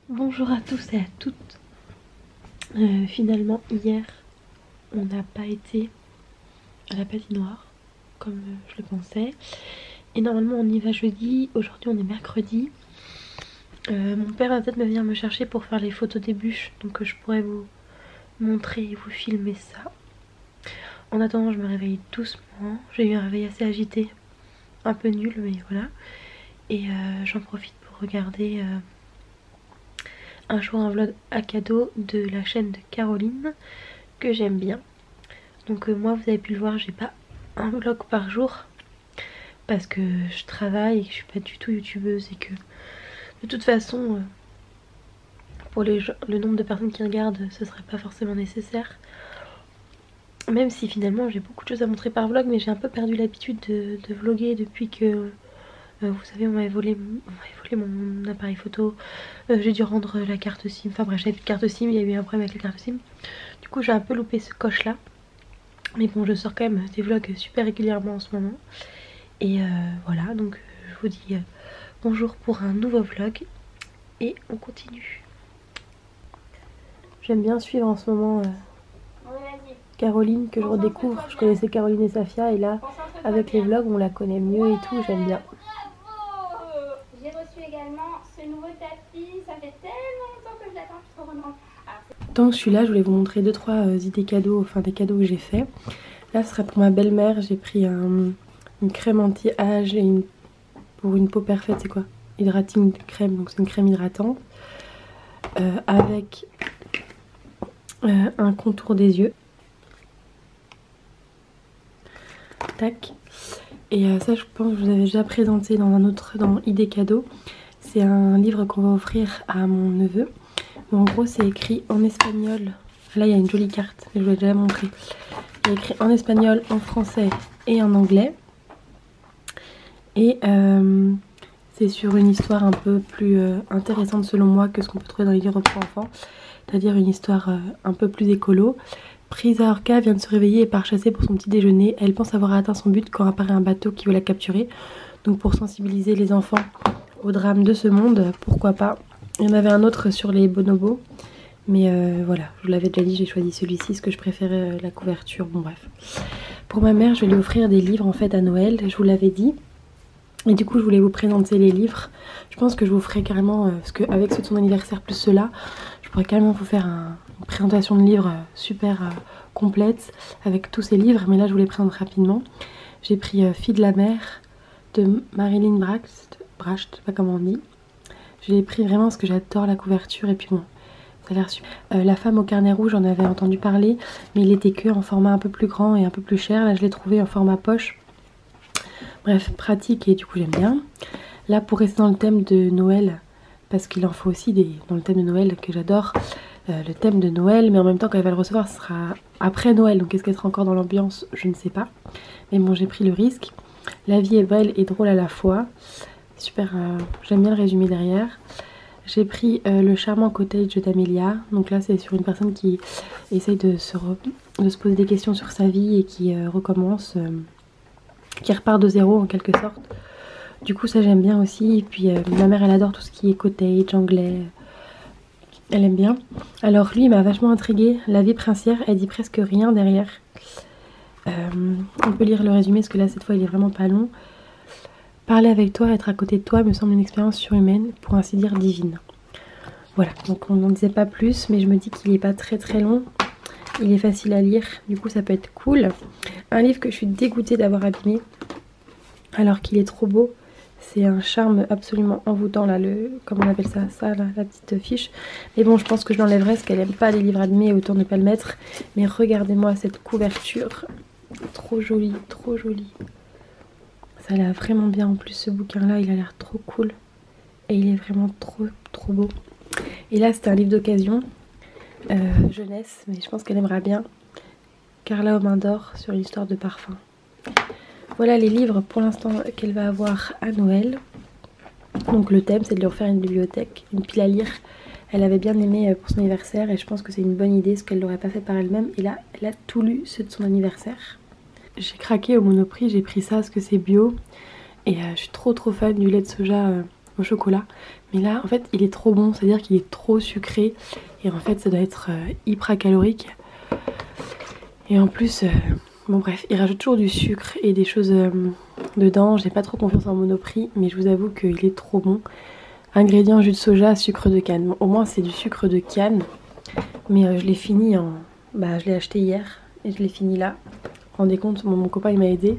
Bonjour à tous et à toutes. Finalement hier on n'a pas été à la patinoire comme je le pensais. Et normalement on y va jeudi, aujourd'hui on est mercredi. Mon père va peut-être me venir me chercher pour faire les photos des bûches, donc je pourrais vous montrer et vous filmer ça. En attendant je me réveille doucement, j'ai eu un réveil assez agité, un peu nul mais voilà. Et j'en profite pour regarder un jour un vlog à cadeau de la chaîne de Caroline que j'aime bien. Donc moi vous avez pu le voir, j'ai pas un vlog par jour parce que je travaille et que je suis pas du tout youtubeuse et que de toute façon pour le nombre de personnes qui regardent ce serait pas forcément nécessaire. Même si finalement j'ai beaucoup de choses à montrer par vlog, mais j'ai un peu perdu l'habitude de vlogger depuis que vous savez on m'avait volé mon appareil photo. J'ai dû rendre la carte SIM, enfin bref j'avais plus de carte SIM, il y a eu un problème avec la carte SIM. Du coup j'ai un peu loupé ce coche là. Mais bon je sors quand même des vlogs super régulièrement en ce moment. Et voilà donc je vous dis bonjour pour un nouveau vlog. Et on continue. J'aime bien suivre en ce moment Caroline que je redécouvre. Je connaissais Caroline et Safia et là avec les vlogs on la connaît mieux et tout, j'aime bien. J'ai reçu également ce nouveau tapis, ça fait tellement longtemps que je l'attends, je suis trop contente. Tant que je suis là, je voulais vous montrer 2-3 idées cadeaux, enfin des cadeaux que j'ai fait. Là ce serait pour ma belle-mère, j'ai pris une crème anti-âge et pour une peau parfaite, c'est quoi? Hydrating crème, donc c'est une crème hydratante. Avec un contour des yeux. Tac. Et ça je pense que je vous avais déjà présenté dans un autre, dans idées cadeaux. C'est un livre qu'on va offrir à mon neveu. En gros c'est écrit en espagnol. Là il y a une jolie carte, je vous l'ai déjà montré. Il y a écrit en espagnol, en français et en anglais. Et c'est sur une histoire un peu plus intéressante selon moi que ce qu'on peut trouver dans les livres pour enfants. C'est-à-dire une histoire un peu plus écolo. Prisa Orca vient de se réveiller et part chasser pour son petit déjeuner. Elle pense avoir atteint son but quand apparaît un bateau qui veut la capturer. Donc pour sensibiliser les enfants au drame de ce monde, pourquoi pas. Il y en avait un autre sur les bonobos. Mais voilà, je vous l'avais déjà dit, j'ai choisi celui-ci parce que je préférais la couverture. Bon bref. Pour ma mère, je vais lui offrir des livres en fait à Noël, je vous l'avais dit. Et du coup je voulais vous présenter les livres. Je pense que je vous ferai carrément, parce qu'avec ceux de son anniversaire plus ceux-là, je pourrais carrément vous faire une présentation de livres super complète avec tous ces livres. Mais là je vous les présente rapidement. J'ai pris Fille de la mer de Marilyn Bracht, je sais pas comment on dit. Je l'ai pris vraiment parce que j'adore la couverture et puis bon, ça a l'air super. La femme au carnet rouge, j'en avais entendu parler, mais il était que en format un peu plus grand et un peu plus cher. Là je l'ai trouvé en format poche. Bref, pratique et du coup j'aime bien. Là pour rester dans le thème de Noël, parce qu'il en faut aussi dans le thème de Noël que j'adore, le thème de Noël, mais en même temps quand elle va le recevoir ce sera après Noël, donc est-ce qu'elle sera encore dans l'ambiance, je ne sais pas. Mais bon j'ai pris le risque. La vie est belle et drôle à la fois. Super, j'aime bien le résumé derrière. J'ai pris le charmant cottage d'Amélia. Donc là c'est sur une personne qui essaye de se poser des questions sur sa vie et qui recommence, qui repart de zéro en quelque sorte. Du coup ça j'aime bien aussi. Et puis ma mère elle adore tout ce qui est cottage, anglais. Elle aime bien. Alors lui il m'a vachement intriguée. La vie princière, elle dit presque rien derrière. On peut lire le résumé parce que là cette fois il est vraiment pas long. Parler avec toi, être à côté de toi me semble une expérience surhumaine, pour ainsi dire divine. Voilà, donc on n'en disait pas plus, mais je me dis qu'il n'est pas très très long. Il est facile à lire, du coup ça peut être cool. Un livre que je suis dégoûtée d'avoir abîmé, alors qu'il est trop beau. C'est un charme absolument envoûtant, là, comment on appelle ça là, la petite fiche. Mais bon, je pense que je l'enlèverai parce qu'elle n'aime pas les livres abîmés, autant ne pas le mettre. Mais regardez-moi cette couverture, trop jolie, trop jolie. Ça a l'air vraiment bien en plus, ce bouquin là il a l'air trop cool. Et il est vraiment trop beau. Et là c'était un livre d'occasion, jeunesse, mais je pense qu'elle aimera bien. Carla aux mains d'or sur une histoire de parfum. Voilà les livres pour l'instant qu'elle va avoir à Noël. Donc le thème c'est de lui refaire une bibliothèque, une pile à lire. Elle avait bien aimé pour son anniversaire et je pense que c'est une bonne idée parce qu'elle l'aurait pas fait par elle-même. Et là elle a tout lu ceux de son anniversaire. J'ai craqué au Monoprix, j'ai pris ça parce que c'est bio. Et je suis trop fan du lait de soja au chocolat. Mais là en fait il est trop bon, c'est à dire qu'il est trop sucré et en fait ça doit être hyper calorique. Et en plus bon bref, il rajoute toujours du sucre et des choses dedans. J'ai pas trop confiance en Monoprix, mais je vous avoue qu'il est trop bon. Ingrédients: jus de soja, sucre de canne. Bon, au moins c'est du sucre de canne. Mais je l'ai fini en... Bah je l'ai acheté hier et je l'ai fini là. Vous vous rendez compte, mon copain il m'a aidé.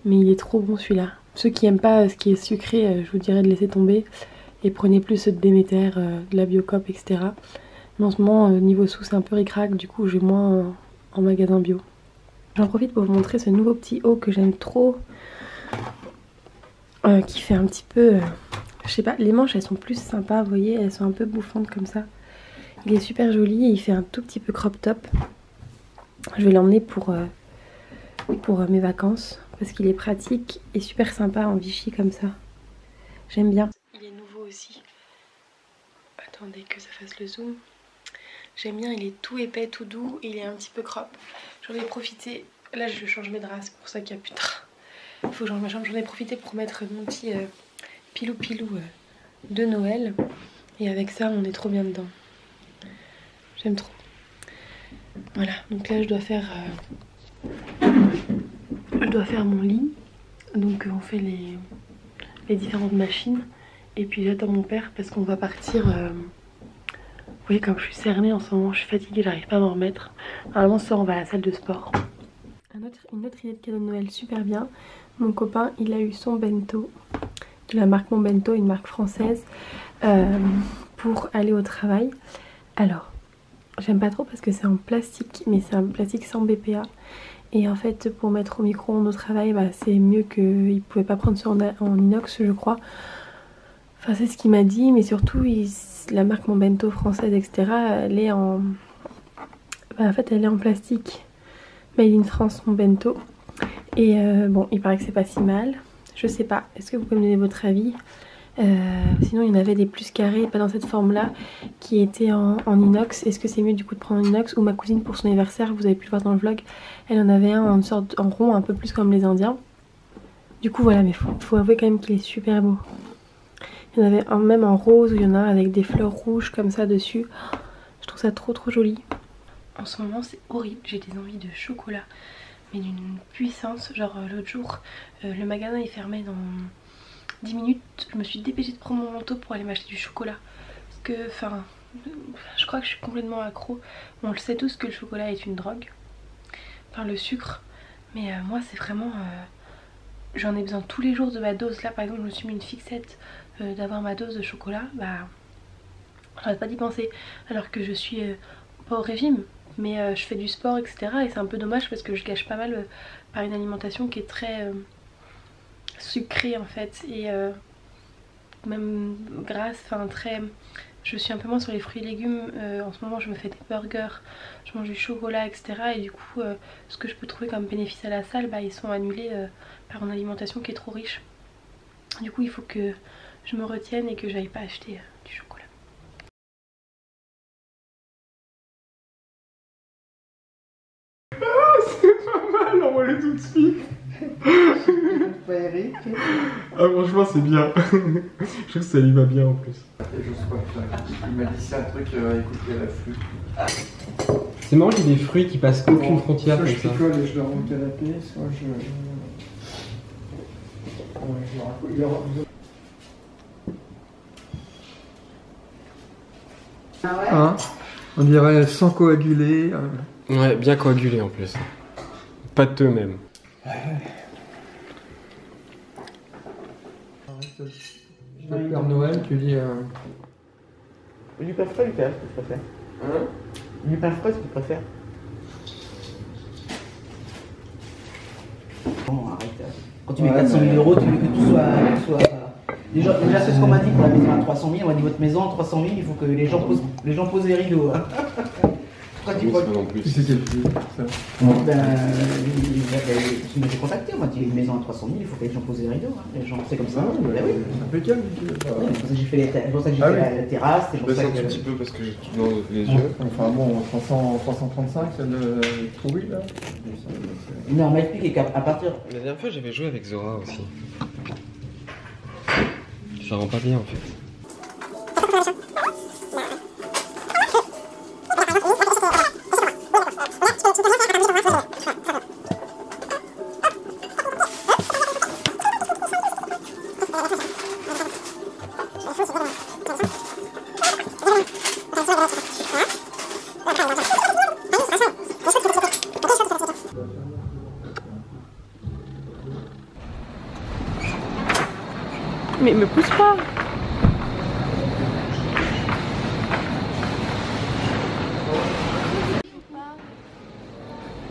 Mais il est trop bon celui-là. Ceux qui aiment pas ce qui est sucré, je vous dirais de laisser tomber. Et prenez plus de Déméter, de la Biocop, etc. Mais en ce moment, niveau sous c'est un peu ric-rac. Du coup j'ai moins en magasin bio. J'en profite pour vous montrer ce nouveau petit haut que j'aime trop. Qui fait un petit peu... je sais pas, les manches elles sont plus sympas, vous voyez, elles sont un peu bouffantes comme ça. Il est super joli et il fait un tout petit peu crop top. Je vais l'emmener pour mes vacances parce qu'il est pratique et super sympa en Vichy comme ça. J'aime bien. Il est nouveau aussi. Attendez que ça fasse le zoom. J'aime bien, il est tout épais, tout doux et il est un petit peu crop. J'en ai profité. Là je change mes draps, c'est pour ça qu'il n'y a plus de draps. Faut que j'en ai profité pour mettre mon petit pilou de Noël. Et avec ça on est trop bien dedans. J'aime trop. Voilà, donc là je dois faire mon lit. Donc on fait les différentes machines. Et puis j'attends mon père parce qu'on va partir. Vous voyez comme je suis cernée en ce moment, je suis fatiguée, j'arrive pas à m'en remettre. Normalement ce soir on va à la salle de sport. Une autre idée de cadeau de Noël super bien. Mon copain il a eu son bento de la marque Mon Bento, une marque française, pour aller au travail. Alors j'aime pas trop parce que c'est en plastique, mais c'est un plastique sans BPA. Et en fait pour mettre au micro-ondes au travail, bah, c'est mieux qu'il pouvait pas prendre ça en inox je crois. Enfin c'est ce qu'il m'a dit, mais surtout la marque Mon Bento française etc. Elle est en... Bah, en fait elle est en plastique. Made in France Mon Bento. Et bon il paraît que c'est pas si mal. Je sais pas, est-ce que vous pouvez me donner votre avis? Sinon il y en avait des plus carrés, pas dans cette forme là, qui étaient en inox. Est-ce que c'est mieux du coup de prendre en inox? Ou ma cousine pour son anniversaire, vous avez pu le voir dans le vlog, elle en avait un en sorte en rond, un peu plus comme les indiens. Du coup voilà, mais faut avouer quand même qu'il est super beau. Il y en avait un même en rose, où il y en a un avec des fleurs rouges comme ça dessus. Je trouve ça trop joli. En ce moment c'est horrible, j'ai des envies de chocolat, mais d'une puissance. Genre l'autre jour le magasin est fermé dans 10 minutes, je me suis dépêchée de prendre mon manteau pour aller m'acheter du chocolat. Parce que, enfin, je crois que je suis complètement accro. On le sait tous que le chocolat est une drogue. Enfin, le sucre. Mais moi, c'est vraiment... j'en ai besoin tous les jours de ma dose. Là, par exemple, je me suis mis une fixette d'avoir ma dose de chocolat. Bah, j'arrête pas d'y penser. Alors que je suis pas au régime, mais je fais du sport, etc. Et c'est un peu dommage parce que je gâche pas mal par une alimentation qui est très... sucré en fait et même grasse, enfin très... Je suis un peu moins sur les fruits et légumes, en ce moment je me fais des burgers, je mange du chocolat etc. Et du coup ce que je peux trouver comme bénéfice à la salle, bah, ils sont annulés par une alimentation qui est trop riche. Du coup il faut que je me retienne et que j'aille pas acheter du chocolat. Ah c'est pas mal, envoie-le tout de suite. Eric. Ah franchement c'est bien. Je trouve que ça lui va bien en plus. Et je sais pas, il m'a dit c'est un truc, écoutez la flûte. C'est marrant qu'il y ait des fruits qui passent aucune frontière soit comme je ça. picole et je leur monte à la paix, soit je... Ouais, je leur raconte. Ah ouais. Hein, on dirait sans coaguler. Ouais, bien coagulé en plus. Pâteux même. Le Père Noël, tu dis... Du pain frais, du PF, tu préfères? Hein? Du pain frais, tu préfères? Bon, arrête. Quand tu mets 400 000 €, tu veux que tout soit... Déjà c'est ce qu'on m'a dit pour la maison à 300 000. On m'a dit votre maison à 300 000, il faut que les gens posent les rideaux. Hein. Pourquoi tu crois non plus. C'est quel prix ça? Ben, tu m'as contacté, on m'a dit une maison à 300 000, il faut que les gens posent les rideaux. Hein. Les gens, c'est comme ça. Ben oui. Impeccable. Oui, c'est pour ça que j'ai fait la terrasse. C'est Je pour baisse ça un que... tout petit peu parce que j'ai tout dans les yeux. Enfin bon, 335, ça le pourri là. Non, on m'a expliqué qu'à partir... La dernière fois j'avais joué avec Zora aussi. Ça rend pas bien en fait. Mais me pousse pas.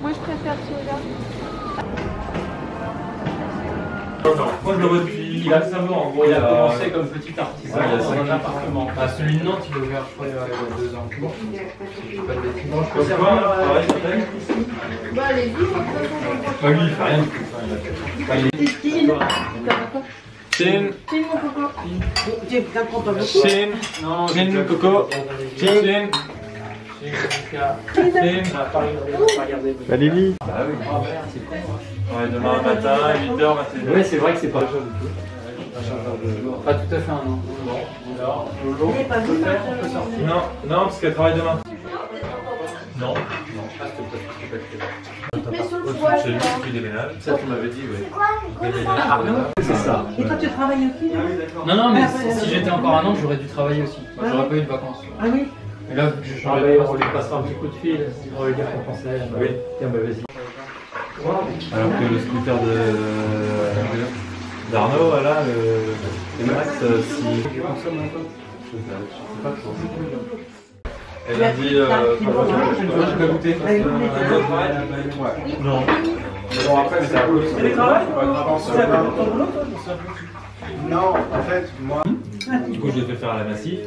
Moi je préfère celui-là. Moi je le vois depuis il a le cerveau en gros. Il a commencé comme petit artisan dans un appartement. Ah, celui de Nantes il est ouvert je crois il y a 2 ans. Bon, je sais pas de bêtises. Non, je peux savoir pareil s'appelle. Bah allez-y. Bah lui il fait rien du tout. Chin. Chin mon coco. Chin. Non, Chin coco. Chin. Bah Lily. Bah oui. Ouais, demain matin, 8h, Oui, c'est vrai que c'est pas chaud du tout. Pas tout à fait un an. Bon, alors, Lolo, non, non, parce qu'elle travaille demain. Non. C'est lui qui déménage. Ça, tu m'avais dit, oui. C'est ça. Et toi, tu travailles aussi, Non, non, mais si j'étais encore un an, j'aurais dû travailler aussi. J'aurais pas eu de vacances. Ah oui. Et là, vu que je changeais de poste, on lui passera un petit coup de fil. On va lui dire qu'on pensait. Oui. Tiens, bah vas-y. Alors que le scooter d'Arnaud, là, le Max, si. Elle a dit. Je peux goûter. Non. Bon, après, c'est un peu. Non, en fait, moi. Du coup, je l'ai fait faire à la Massif.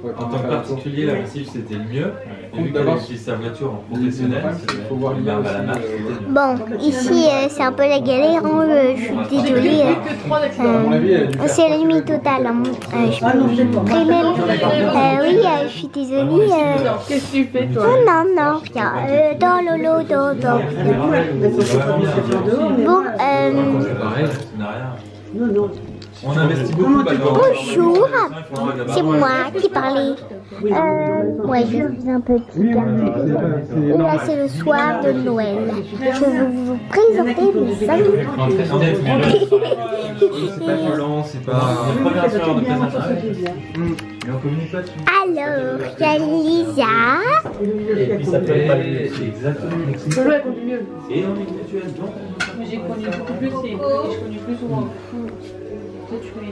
En tant que particulier, la Massif c'était le mieux. Et vu qu'elle utilise sa voiture en professionnel, il faut la marque. Bon, ici c'est un peu la galère, hein, je suis désolée. C'est la nuit totale. Hein. Et même, oui, je suis désolée. Qu'est-ce que tu fais toi? Non, non, rien. Dans Lolo, dans. Bon, Pareil, ça n'a rien. On investit beaucoup. bonjour, c'est moi qui parlais. Ouais, je suis un peu petite. Et là, c'est le soir de Noël. Je vais vous présenter mes amis. C'est pas violent, c'est pas. Première soirée de présentation. Mais on communique pas dessus. Alors, il y a Lisa. Et puis ça peut pas exactement. Lolo elle conduit mieux. Et on est mutuel, donc. Mais j'ai connu beaucoup plus et je conduis plus souvent.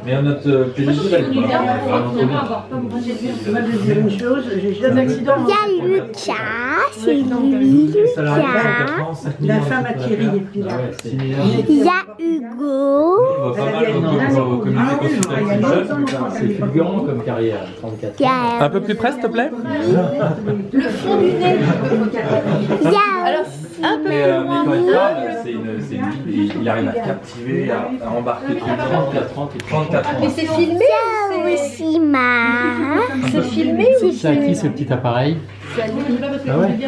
Mais notre pédicure, elle est vraiment trop bien. Moi, je vais dire une chose, j'ai jamais accident. Il y a Lucas, c'est lui, Lucas. La femme à Thierry n'est plus là. Il y a Hugo. On va pas mal au comité consultatif. C'est fulgurant comme carrière, 34. Il y a Un peu plus près s'il te plaît. Il y a Mais quand il parle, il arrive à captiver, à embarquer tout le temps. 34 ans. Mais c'est filmé. Il y a aussi Ma. C'est filmé ou C'est à qui ce petit appareil? Ah ouais. Il y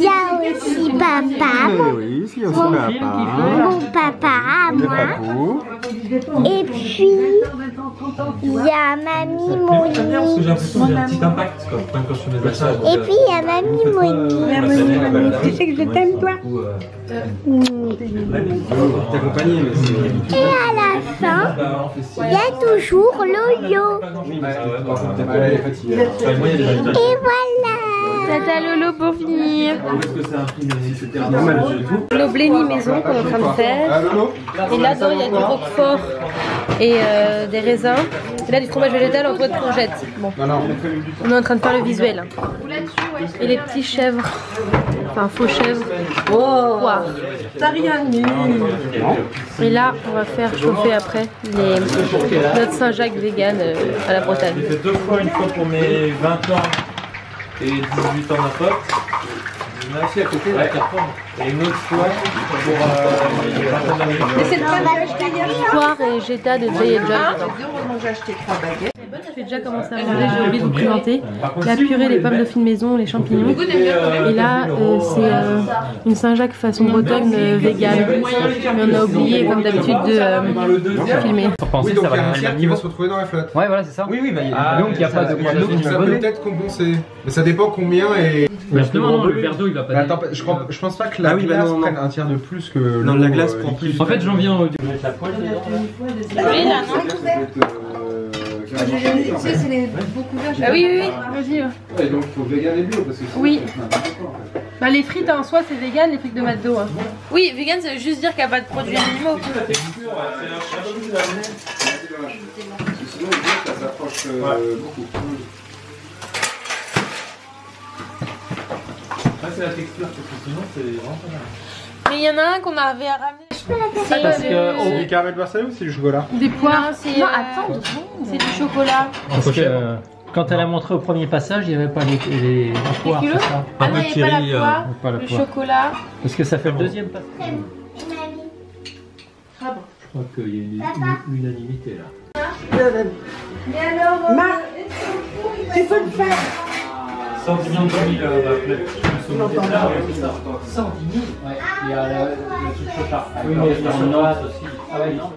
a aussi papa, Oui, si on se met mon papa à moi. Et puis, il y a mamie Parce que Moni. j'ai l'impression que j'ai un petit impact quand je fais mes achats. Et puis, il y a mamie Moni. Tu sais que je t'aime toi. t'accompagner, mais c'est. Et à la fin, il y a toujours Lolo. Et voilà. Tata Lolo pour finir. C'était normal du tout. Le bléni maison qu'on est en train de faire. Et là-dedans il y a du roquefort et des raisins. Et là du fromage végétal en de courgette. Bon. On est en train de faire le visuel. Et les petits chèvres. Enfin faux chèvres. Poire. T'as rien mis. Et là on va faire chauffer après notre Saint-Jacques vegan à la Bretagne. J'ai fait 2 fois, une fois pour mes 20 ans et 18 ans d'un pote. On a aussi à côté là, 4 ans. Et une autre fois pour les 20 ans Mais c'est le pas mal acheté hier. Poire et Jetta de Jay et John. Heureusement, j'ai acheté 3 baguettes. J'ai déjà commencé à manger, j'ai oublié de vous présenter. La purée, les pommes de fine maison, les champignons. Et là, c'est une Saint-Jacques façon bretonne vegan. Mais on a oublié, comme d'habitude, de filmer. Oui, donc il y a un tiers qui va se retrouver dans la flotte. Ouais, voilà, c'est ça. Oui, oui, bah, donc il n'y a pas de Il y a l'eau qui va peut-être compenser. Mais ça dépend combien et. Justement, le verre d'eau il va pas. Attends, je pense pas que la glace prenne un tiers de plus que. Non, la glace prend plus. En fait, j'en viens au. Oui, là, non. C'est les beaux couverts. Ah oui, oui, vas-y. Et donc il faut vegan et bio parce que sinon, Oui. ça fait n'importe quoi, en fait. Bah, les frites en soi, c'est vegan, les frites de McDo. Hein. Oui, vegan, ça veut juste dire qu'il n'y a pas de produits animaux. Parce que sinon, le bio, ça s'approche beaucoup. C'est la texture, parce que sinon, c'est vraiment pas mal. Mais il y en a un qu'on avait à ramener. Parce que c'est du caramel versé ou c'est du chocolat? Des poires. Non, attends, c'est du chocolat. Parce que quand elle a montré au premier passage, il n'y avait pas les poires, c'est ça? Ah non, il n'y avait pas la poire, le chocolat. Parce que ça fait le deuxième passage. Ah bon. Je crois qu'il y a une unanimité là. Mais alors, Marc, tu peux le faire. 110 000 110 000, ouais. Il y a le truc chocard. Oui, mais il y a une noix aussi. Ah ouais, non.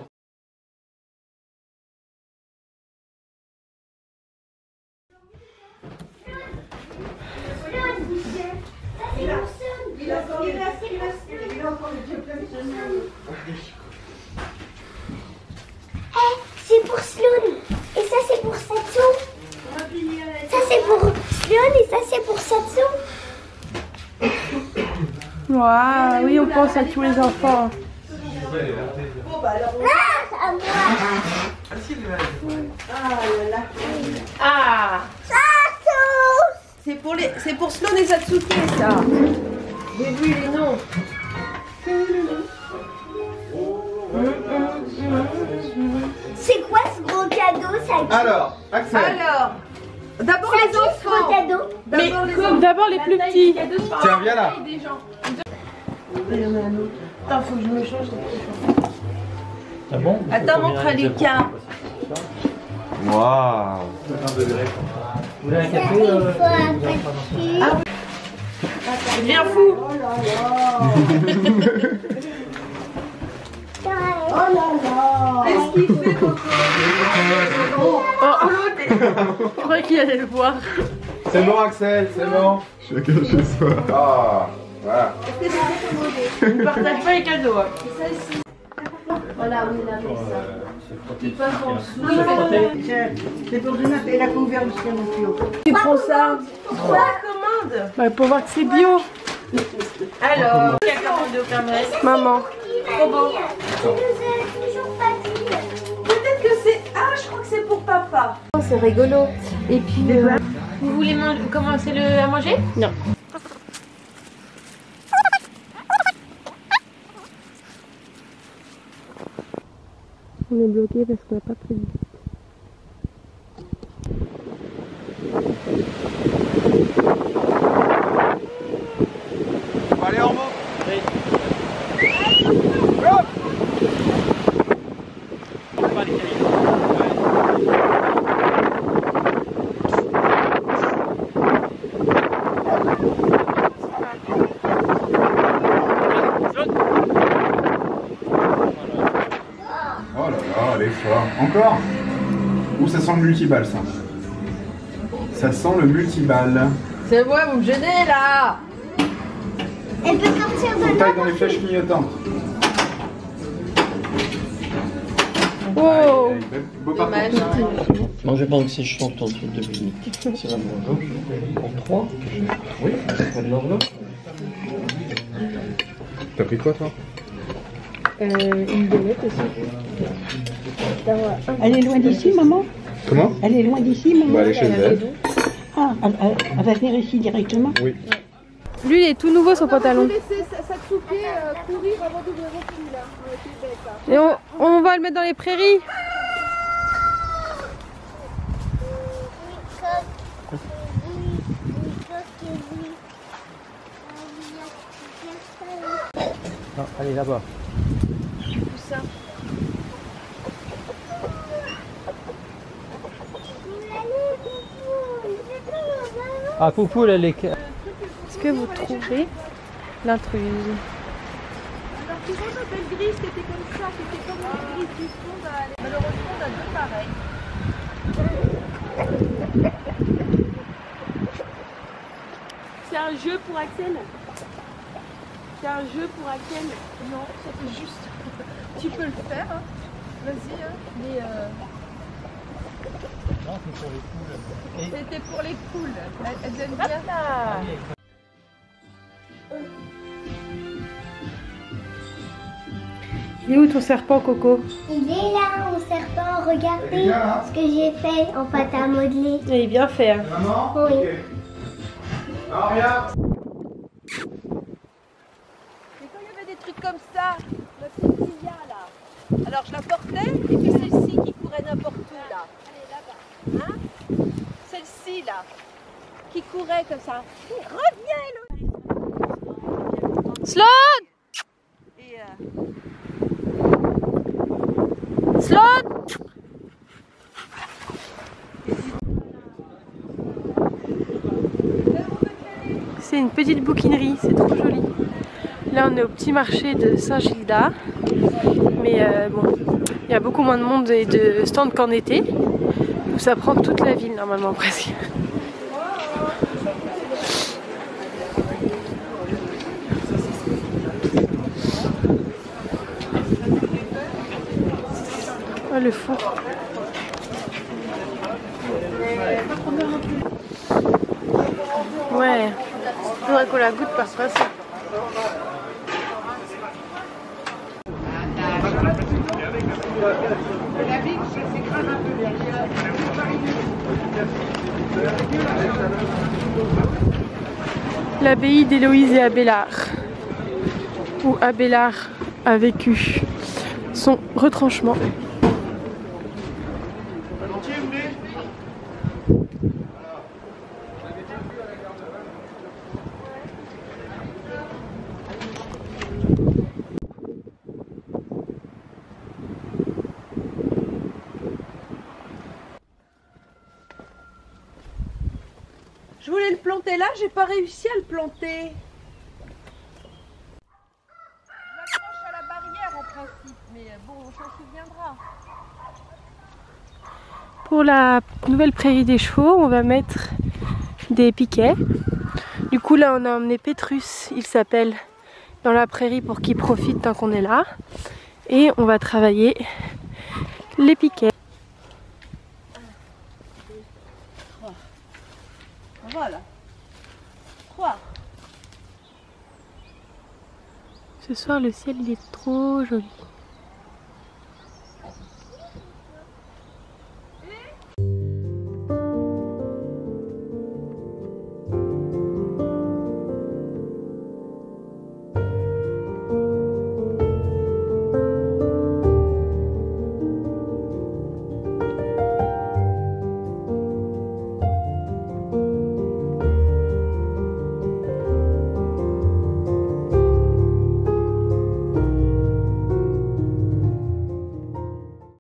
C'est pour Sloan. Et ça, c'est pour Satsu. Ça, c'est pour Sloan et ça, c'est pour Satsu. Waouh, oui, on pense à tous les enfants. Ah, à moi. Ah, Satsu. c'est pour Sloan et Satsuki, ça. J'ai vu les noms. C'est quoi ce gros cadeau, ça? Alors, Axel. Alors, d'abord Ça, les c'est ce gros enfants. cadeau. D'abord les enfants. D'abord les plus petits. Tiens, viens là. Attends, faut que je me change. Ah bon? Attends, montre à Lucas. Waouh. Vous voulez un Ça, café il faut un petit. Viens fou. Oh là là. Qu'est-ce qu'il fait, Coco? Je croyais qu'il allait le voir. C'est bon, Axel, c'est bon. Chacun chez soi. Ah, voilà. Ne partage pas les cadeaux. Hein. Voilà, on est là pour ça. Ils passent en dessous. C'est pour donner la couverture de mon Tu prends ça. Pourquoi commande? Bah, pour voir que c'est bio. Alors, qui a commandé au Père Noël? Maman. Trop beau. Tu nous as toujours pas dit. Peut-être que c'est. Ah, je crois que c'est pour papa. C'est rigolo. Et puis, vous voulez commencer à manger? Non. On est bloqué parce qu'on n'a pas pris. Allez, en remonte. Oh là là, elle est forte. Encore? Ou ça sent le multiball, ça? Ça sent le multiball. C'est moi, vous me gênez là. Elle peut sortir de On là. taille dans les flèches clignotantes. Oh. Beau parcours. Moi je pense que si je chante en dessous de 2 minutes, c'est la bonne. En 3? Oui, pas de l'enveloppe. T'as pris quoi, toi? Une galette aussi. Elle est loin d'ici, maman? Comment? Elle est loin d'ici, maman? Bah, elle est chez elle. Ah, elle va venir ici directement? Oui. Lui, il est tout nouveau son pantalon. Satsuki courir avant d'ouvrir le là. Et on va le mettre dans les prairies. Non, allez là-bas. Ah, coucou, là, les... Est-ce que vous trouvez l'intruse? Alors souvent nos belles grilles c'était comme ça, c'était comme les grilles du fond. Malheureusement on a deux pareils. C'est un jeu pour Axel. C'est un jeu pour Axel. Non, ça fait juste. Tu peux le faire, hein. Vas-y, hein. Mais Non, c'est pour les poules. c'était pour les poules. Elles aiment bien. Il est où ton serpent, Coco? Il est là, mon serpent. Regardez ce que j'ai fait en pâte à modeler. Il est bien fait. Hein. Maman? Oui. Ok. Alors, regarde. Et quand il y avait des trucs comme ça, la petite Tia là, alors je la portais et puis celle-ci qui courait n'importe où là. Hein? Celle-ci là, qui courait comme ça. Reviens le... Sloan! Et Sloan! C'est une petite bouquinerie, c'est trop joli. Là on est au petit marché de Saint-Gilda. Mais bon, il y a beaucoup moins de monde et de stands qu'en été. Donc ça prend toute la ville normalement presque. Oh le fou. Ouais, faudrait qu'on la goûte par principe. L'abbaye d'Héloïse et Abélard, où Abélard a vécu son retranchement. je voulais le planter là, j'ai pas réussi à le planter. Je l'accroche à la barrière en principe, mais bon, on s'en souviendra. Pour la nouvelle prairie des chevaux, on va mettre des piquets. Du coup là on a emmené Pétrus, il s'appelle, dans la prairie pour qu'il profite tant qu'on est là. Et on va travailler les piquets. Voilà. 3. Ce soir le ciel il est trop joli.